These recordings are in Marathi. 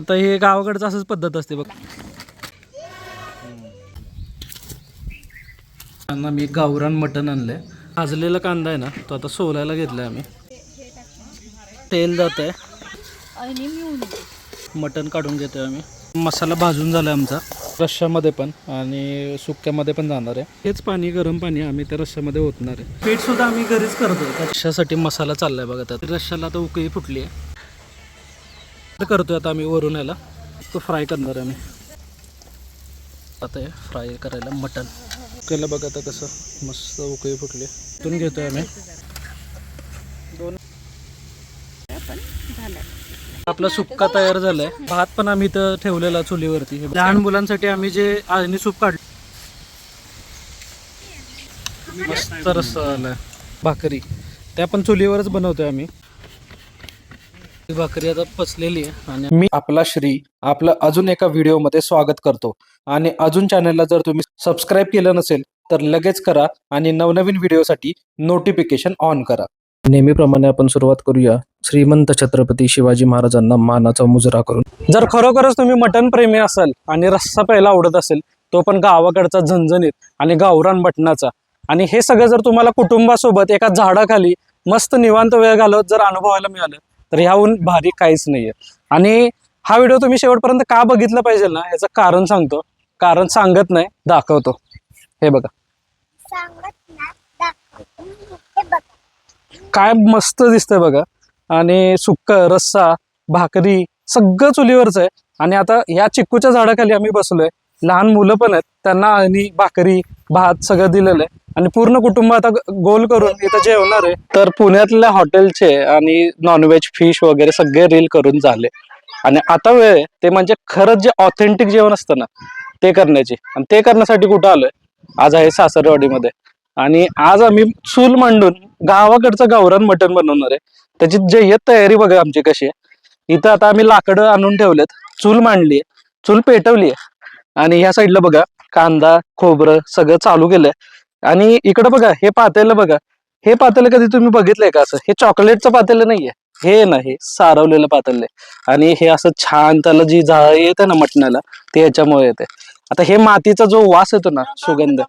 आता हे गावाकडचं असंच पद्धत असते बघ. मी गावरान मटण आणलंय. भाजलेला कांदा आहे ना तो आता सोलायला घेतलाय आम्ही. तेल जात आहे, मटण काढून घेतोय आम्ही. मसाला भाजून झाला आमचा रश्श्यामध्ये पण आणि सुक्यामध्ये पण जाणार आहे. हेच पाणी, गरम पाणी आम्ही त्या रश्श्यामध्ये ओतणार आहे. पीठ सुद्धा आम्ही घरीच करतो. रश्श्यासाठी मसाला चाललाय बघा. त्यात रश्श्याला आता उकळी फुटली आहे. करतोय आता आम्ही वरून याला तो फ्राय करणार आहे आम्ही. आता फ्राय करायला मटण केलं बघा. आता कसं मस्त उकळी फुटली. इथून घेतोय आम्ही. आपला सुक्का तयार झालाय. भात पण आम्ही इथं ठेवलेला चुलीवरती. लहान मुलांसाठी आम्ही जे आळणी सूप काढलं, मस्त रस्सा झालाय. भाकरी त्या पण चुलीवरच बनवतोय आम्ही. भाकरी आता पचलेली आहे. आणि मी आपला श्री आपलं अजून एका व्हिडिओमध्ये स्वागत करतो. आणि अजून चॅनलला जर तुम्ही सबस्क्राईब केलं नसेल तर लगेच करा आणि नवनवीन व्हिडिओसाठी नोटिफिकेशन ऑन करा. नेहमीप्रमाणे आपण सुरुवात करूया श्रीमंत छत्रपती शिवाजी महाराजांना मानाचा मुजरा करून. जर खरोखरच तुम्ही मटण प्रेमी असाल आणि रस्सा प्यायला आवडत असेल, तो पण गावाकडचा झणझणीत आणि गावरान मटणाचा, आणि हे सगळं जर तुम्हाला कुटुंबासोबत एका झाडाखाली मस्त निवांत वेळ घालवत जर अनुभवायला मिळालं तर ह्याहून भारी काहीच नाहीये. आणि हा व्हिडिओ तुम्ही शेवटपर्यंत का बघितला पाहिजे ना, याचं कारण सांगतो. कारण सांगत नाही, दाखवतो. हे बघा काय मस्त दिसतंय बघा. आणि सुक्क रस्सा, भाकरी सगळं चुलीवरच आहे. आणि आता या चिक्कूच्या झाडाखाली आम्ही बसलोय. लहान मुलं पण आहेत, त्यांना आणि भाकरी भात सगळं दिलेलं आहे. आणि पूर्ण कुटुंब आता गोल करून इथं जेवणार आहे. तर पुण्यातल्या हॉटेलचे आणि नॉनव्हेज फिश वगैरे सगळे रील करून झाले. आणि आता वेळ आहे ते म्हणजे खरंच जे ऑथेंटिक जेवण असतं ना ते करण्याची. आणि ते करण्यासाठी कुठं आलोय, आज आहे सासरवाडीमध्ये. आणि आज आम्ही चूल मांडून गावाकडचं गावरान मटण बनवणार आहे. त्याची जय्यत तयारी बघा आमची कशी आहे. इथं आता आम्ही लाकडं आणून ठेवलेत, चूल मांडली, चूल पेटवली, आणि ह्या साईडला बघा कांदा खोबरं सगळं चालू केलंय. आणि इकडं बघा हे पातेलं बघा. हे पातेलं कधी तुम्ही बघितलंय का? असं हे चॉकलेटचं पातेलं नाहीये, हे ना हे सारवलेलं पातेलं आहे. आणि हे असं छान त्याला जी जाळ येते ना मटणाला ते याच्यामुळे येते. आता हे मातीचा जो वास येतो ना, सुगंध,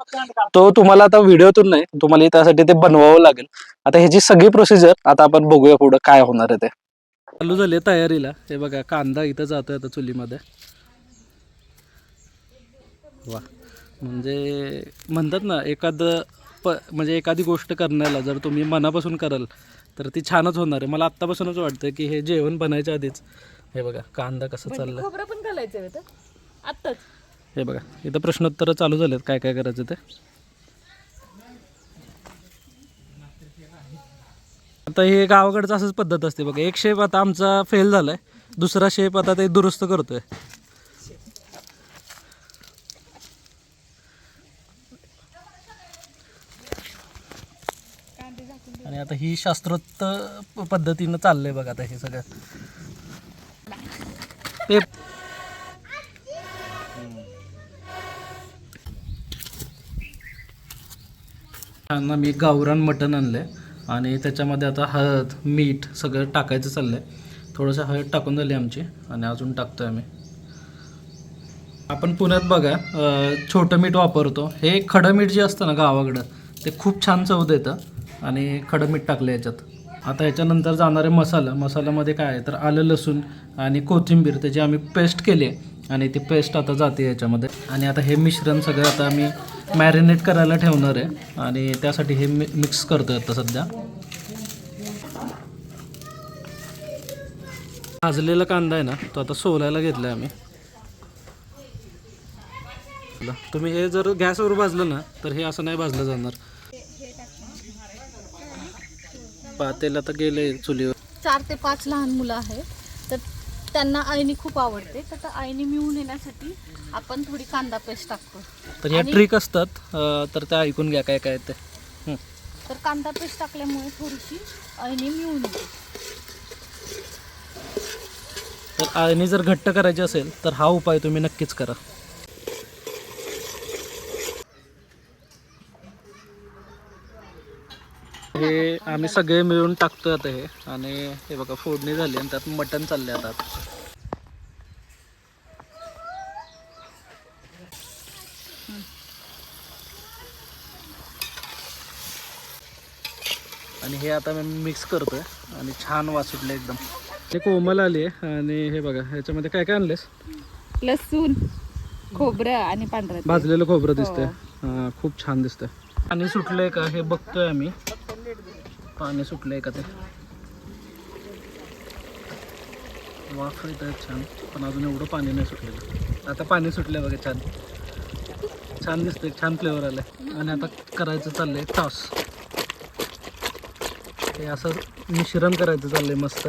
तो तुम्हाला आता व्हिडिओतून नाही, तुम्हाला त्यासाठी ते बनवावं लागेल. आता ह्याची सगळी प्रोसिजर आता आपण बघूया पुढं काय होणार आहे ते. चालू झाले तयारीला. हे बघा कांदा इथं जातोय आता चुलीमध्ये. वा, म्हणजे म्हणतात ना म्हणजे एखादी गोष्ट करण्याला जर तुम्ही मनापासून कराल तर ती छानच होणार आहे. मला आत्तापासूनच वाटतं की हे जेवण बनायच्या आधीच हे बघा कांदा कसा चाललाय. खोबरं पण घालायचं होतं आत्ताच. हे बघा इथं प्रश्नोत्तर चालू झालेत, काय काय करायचं ते. आता हे गावाकडचं असंच पद्धत असते बघा. एक शेप आता आमचा फेल झालाय, दुसरा शेप आता ते दुरुस्त करतोय. आणि आता ही शास्त्रोक्त पद्धतीनं चाललंय बघा. आता हे सगळं ते मी गावरान मटण आणलंय आणि त्याच्यामध्ये आता हळद मीठ सगळं टाकायचं चाललंय. थोडंसं हळद टाकून झाली आमची आणि अजून टाकतोय आम्ही. आपण पुण्यात बघा छोटं मीठ वापरतो. हे खडं मीठ जे असतं ना गावाकडं ते खूप छान चव देतं. आणि खडं मीठ टाकलं याच्यात. आता याच्यानंतर जाणारे मसाल्यामध्ये काय आहे तर आलं लसूण आणि कोथिंबीर त्याची आम्ही पेस्ट केली आहे. आणि ती पेस्ट आता जाते याच्यामध्ये. आणि आता हे मिश्रण सगळं आता आम्ही मॅरिनेट करायला ठेवणार आहे. आणि त्यासाठी हे मिक्स करतोय आता सध्या. भाजलेला कांदा आहे ना तो आता सोलायला घेतला आहे आम्ही. तुम्ही हे जर गॅसवर भाजलं ना तर हे असं नाही भाजलं जाणार. पातेल आता गेले चुलीवर. 4 ते 5 लहान मुलं आहेत तर त्यांना आळणी खूप आवडते. तर आळणी मिळून येण्यासाठी आपण थोडी कांदा पेस्ट टाकतो. तर ह्या ट्रिक असतात तर त्या ऐकून घ्या काय काय ते. तर कांदा पेस्ट टाकल्यामुळे थोडीशी आळणी मिळून येते. तर आळणी जर घट्ट करायची असेल तर हा उपाय तुम्ही नक्कीच करा. हे आम्ही सगळे मिळून टाकतोय आता हे. आणि हे बघा फोडणी झाली आणि त्यात मटण चालले आता. आणि हे आता मी मिक्स करतोय आणि छान वास सुटले एकदम. ते कोमल आली आहे आणि हे बघा ह्याच्यामध्ये काय काय आणलेस? लसूण, खोबरं आणि पांढरं तेल. भाजलेलं खोबरं दिसतंय. हो. खूप छान दिसतंय. पाणी सुटलंय का हे बघतोय आम्ही. पाणी सुटलंय का ते वाफ येत आहे छान, पण अजून एवढं पाणी नाही सुटलेलं. आता पाणी सुटलंय बघा, छान छान दिसतंय, छान फ्लेवर आलाय. आणि आता करायचं चाललंय टॉस. हे असं मिश्रण करायचं चाललंय मस्त.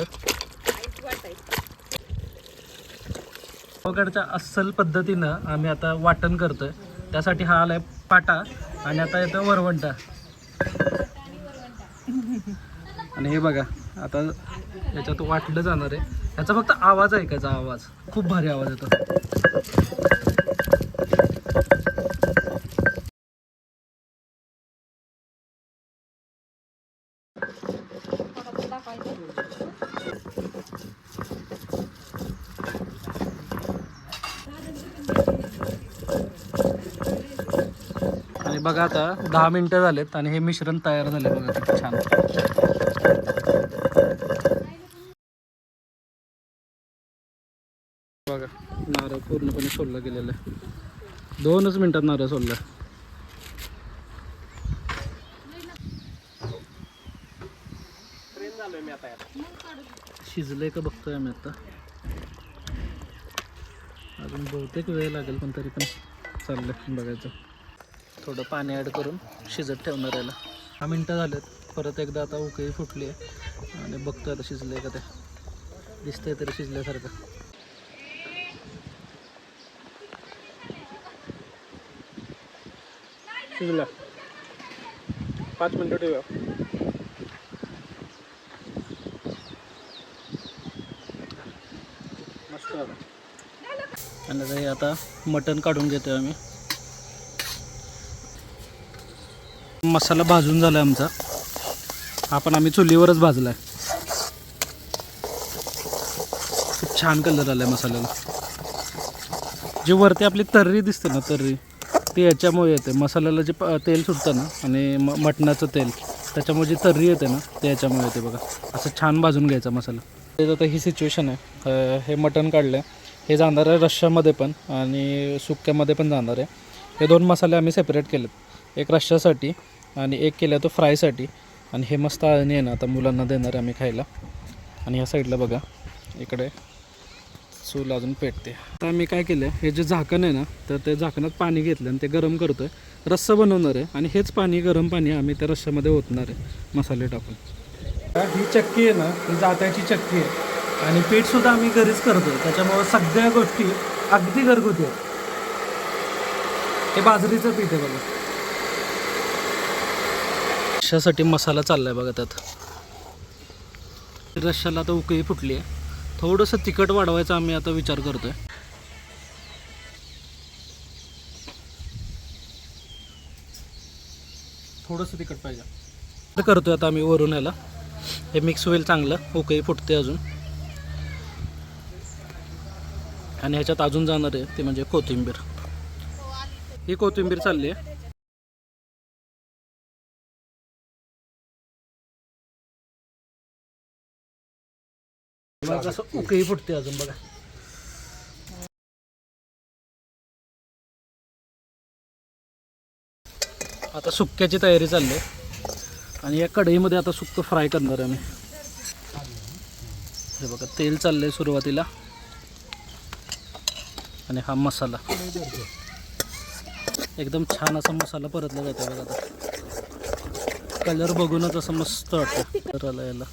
गावाकडच्या अस्सल पद्धतीनं आम्ही आता वाटण करतोय. त्यासाठी हा आलाय पाटा आणि आता येतं वरवंटा. आणि हे बघा आता याच्यात वाटलं जाणार आहे. ह्याचा फक्त आवाज ऐकायचा, आवाज खूप भारी आवाज येतो. आणि बघा आता 10 मिनिटं झालेत आणि हे मिश्रण तयार झाले बघा किती छान. बघा नारळ पूर्णपणे सोलला गेलेला आहे. 2च मिनिटात नारळ सोलला. शिजलंय का बघतोय आम्ही आता. अजून बहुतेक वेळ लागेल पण तरी पण चाललंय बघायचं. थोडं पाणी ॲड करून शिजत ठेवणार याला. 10 मिनटं झालेत. परत एकदा आता उकळी फुटली आहे आणि बघतोय आता शिजलंय का ते. दिसतंय तरी शिजल्यासारखं. शिजला. 5 मिनटं ठेवूया. मस्त झालं. आणि आता मटण काढून घेतोय आम्ही. मसाला भाजून झाला आमचा. हा पण आम्ही चुलीवरच भाजलाय. खूप छान कलर आलाय मसाल्याला. जी वरती आपली तर्री दिसते ना, तर्री ती याच्यामुळे येते. मसाल्याला जे तेल सुटतं ना आणि मटणाचं तेल, त्याच्यामुळे जी तर्री येते ना ते याच्यामुळे येते बघा. असं छान भाजून घ्यायचा मसाला. ते आता ही सिच्युएशन आहे. हे मटण काढलं आहे. हे जाणार आहे रश्श्यामध्ये पण आणि सुक्यामध्ये पण जाणार आहे. हे 2 मसाले आम्ही सेपरेट केलेत. एक रश्श्यासाठी आणि एक केला तो फ्रायसाठी. आणि हे मस्त आळणी आहे ना, आता मुलांना देणार आहे आम्ही खायला. आणि ह्या साईडला बघा इकडे चूल अजून पेटते. आता मी काय केलं आहे, हे जे झाकण आहे ना तर ते झाकणात पाणी घेतलं आणि ते गरम करतो आहे. रस्सा बनवणार आहे आणि हेच पाणी, गरम पाणी आम्ही त्या रश्श्यामध्ये ओतणार आहे मसाले टाकून. ही चक्की आहे ना, ही जात्याची चक्की आहे आणि पीठसुद्धा आम्ही घरीच करतो. त्याच्यामुळं सगळ्या गोष्टी अगदी घरगुती आहेत. हे बाजरीचं पीठ आहे बघा. रश्श्यासाठी मसाला चाललाय बघा त्यात. रश्श्याला आता उकळी फुटली आहे. थोडंसं तिखट वाढवायचा आम्ही आता विचार करतोय. थोडंसं तिखट पाहिजे तर करतोय आता आम्ही वरून याला. हे मिक्स होईल चांगलं. उकळी फुटते अजून. आणि ह्याच्यात अजून जाणार आहे ते म्हणजे कोथिंबीर. ही कोथिंबीर चालली आहे. कसं उकळी फुटते अजून बघा. आता सुक्याची तयारी चालली आहे आणि या कढईमध्ये आता सुक्क फ्राय करणार आहे आम्ही. हे बघा तेल चाललंय सुरुवातीला आणि हा मसाला एकदम छान असा मसाला परतला जातो बघा. आता कलर बघूनच असं मस्त वाटतं कलर याला.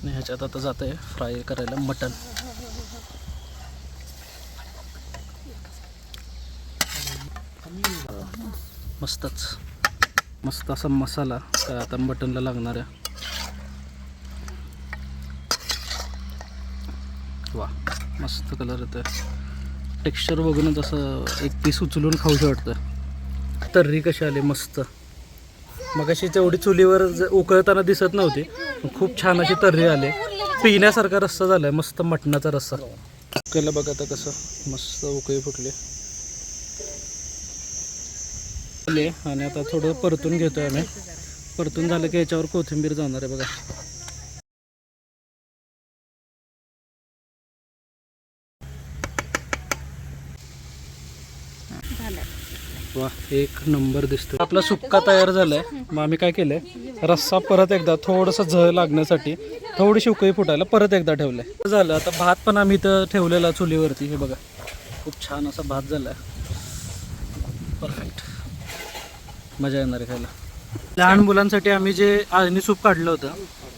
आणि ह्याच्यात आता जात आहे फ्राय करायला मटण. मस्तच मस्त असा मसाला काय आता मटणला लागणार आहे. वा मस्त कलर येतोय. टेक्स्चर बघूनच असं एक पीस उचलून खाऊशी वाटतं. तर्री कशी आली मस्त. मग अशी तेवढी चुलीवर उकळताना दिसत नव्हती. खूप छान अशी तर्री आली. पिण्यासारखा रस्सा झालाय मस्त मटणाचा रस्सा. केलं बघा आता कसं मस्त उकळी फुटली. आणि आता थोडं परतून घेतोय आम्ही. परतून झालं की याच्यावर कोथिंबीर जाणार आहे बघा. वा एक नंबर दिसतो. आपला सुक्का तयार झालाय. मग आम्ही काय केलंय, रस्सा परत एकदा थोडंसं झळ लागण्यासाठी थोडीशी उकळी फुटायला परत एकदा ठेवलंय. झालं आता भात पण आम्ही इथं ठेवलेला चुलीवरती. हे बघा खूप छान असा भात झालाय. परफेक्ट, मजा येणार आहे खायला. लहान मुलांसाठी आम्ही जे आळणी सूप काढलं होतं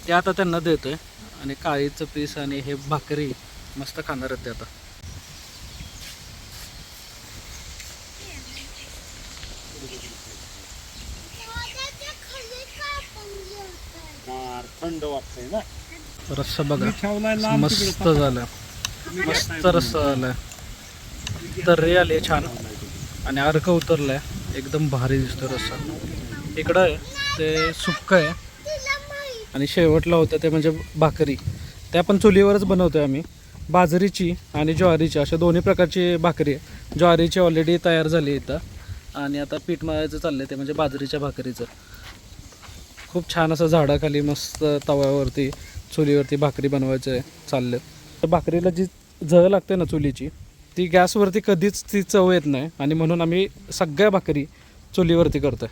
ते आता त्यांना देतोय. आणि काळीचं पीस आणि हे भाकरी मस्त खाणार आहेत ते आता. थंड वाटतंय ना. रस्सा बघा मस्त झालं, मस्त रस्सा झालाय. तर्री आली छान आणि अर्क उतरलाय, एकदम भारी दिसतो रस्सा. इकडं आहे ते सुक्क आहे आणि शेवटला होतं ते म्हणजे भाकरी. त्या पण चुलीवरच बनवतोय आम्ही. बाजरीची आणि ज्वारीची अशा दोन्ही प्रकारची भाकरी आहे. ज्वारीची ऑलरेडी तयार झाली इथं आणि आता पीठ मळायचं चाललंय ते म्हणजे बाजरीच्या भाकरीचं. खूप छान असं झाडाखाली मस्त तव्यावरती चुलीवरती भाकरी बनवायचं आहे चाललं. तर भाकरीला जी झळ लागते ना चुलीची, ती गॅसवरती कधीच ती चव येत नाही आणि म्हणून आम्ही सगळ्या भाकरी चुलीवरती करतो.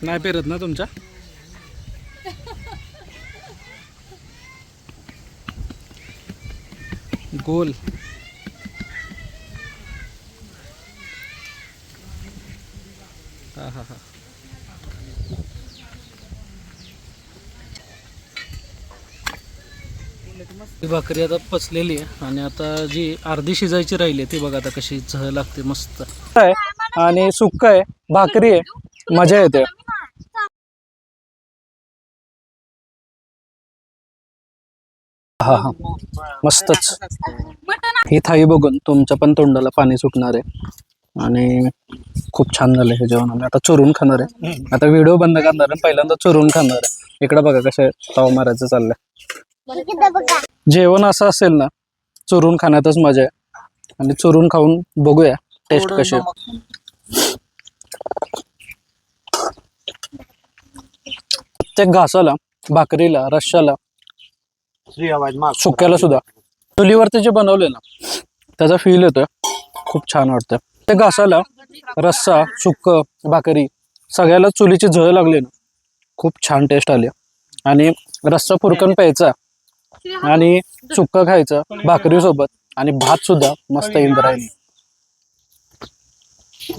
नाही पेरत ना तुमच्या? गोल हा हा हा. ही भाकरी आता पचलेली आहे आणि आता जी अर्धी शिजायची राहिली ती बघा आता कशी झळ लागते मस्त आहे. आणि सुक्क आहे, भाकरी आहे, मजा येते. हा हा मस्तच. ही थाळी बघून तुमच्या पण तोंडाला पाणी सुटणार आहे. आणि खूप छान झालं हे जेवण. आम्ही आता चुरून खाणार आहे. आता व्हिडिओ बंद करणार आहे, पहिल्यांदा चुरून खाणार आहे. इकडे बघा कसं ताव मारायचं चाललंय. जेवण असं असेल ना, चुरून खाण्यातच मजा आहे. आणि चुरून खाऊन बघूया टेस्ट कशी आहे. प्रत्येक घासाला, भाकरीला, रश्श्याला, सुक्याला सुद्धा चुलीवरती जे बनवले ना त्याचा फील येतोय. खूप छान वाटतं. ते घासाला, रस्सा, सुक्क, भाकरी सगळ्याला चुलीची झळ लागली ना, खूप छान टेस्ट आली. आणि रस्सा फुरकन प्यायचा आणि सुक्क खायचं भाकरी सोबत आणि भात सुद्धा मस्त इंद्रायणी.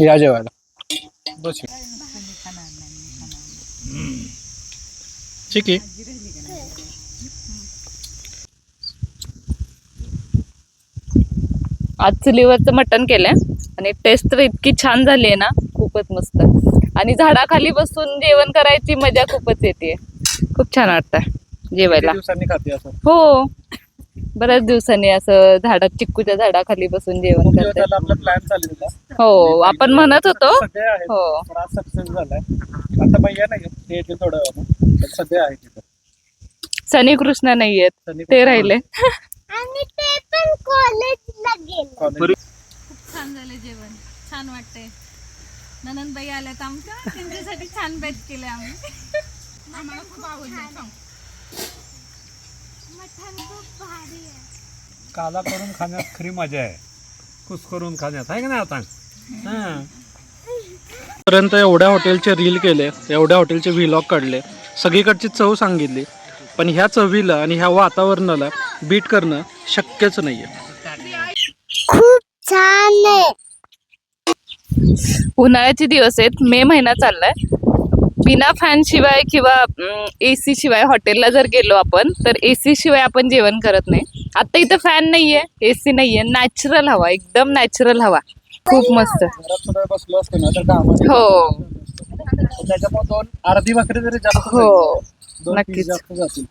या जेवायला. ठीक आहे. आज चुलीवरचं मटण केलंय आणि टेस्ट तर इतकी छान झाली आहे ना, खूपच मस्त. आणि झाडाखाली बसून जेवण करायची मजा खूपच येते. खूप छान वाटतं जेवायला. दिवसांनी खाते असं. हो, बऱ्याच दिवसांनी असं चिक्कूच्या झाडाखाली बसून जेवण करते. आपला प्लॅन चालू होता. हो, आपण म्हणत होतो. सध्या आहे, हो, पण आज सक्सेस झालाय. आता भैया नाही ते येते थोडं वेळानं, पण सध्या आहे तिथं. सनी कृष्ण नाही आहेत, ते राहिले. आणि ते पण कॉलेजला गेले. खूप छान झालं जेवण, छान वाटतंय. ननंदबाई आल्यात आमच्या, त्यांच्यासाठी छान बेत केले आम्ही. आम्हाला खूप आवडलं. मटण खूप भारी आहे. काला करून खाण्यात खरी मजा आहे. कुस करून खाण्यात आहे का नाही आता? हां. पर्यंत एवढ्या हॉटेलचे रील केले, एवढ्या हॉटेलचे व्लॉग काढले, सगळीकडची चव सांगितली, पण ह्या चवीला आणि ह्या वातावरणाला बीट करणं शक्यच नाहीये. खूप छान आहे. उन्हाळ्याचे दिवस आहेत, मे महिना चाललाय. बिना फॅन शिवाय किंवा एसी शिवाय हॉटेलला जर गेलो आपण तर एसी शिवाय आपण जेवण करत नाही. आता इथं फॅन नाहीये, एसी नाहीये, नॅचरल हवा, एकदम नॅचरल हवा, खूप मस्त. बसलो असतो ना तर कामाला हो त्याच्यामुळे अर्धी भाकरी जरी जास्त हो, दोन नक्कीच. पीस जास्त जातील.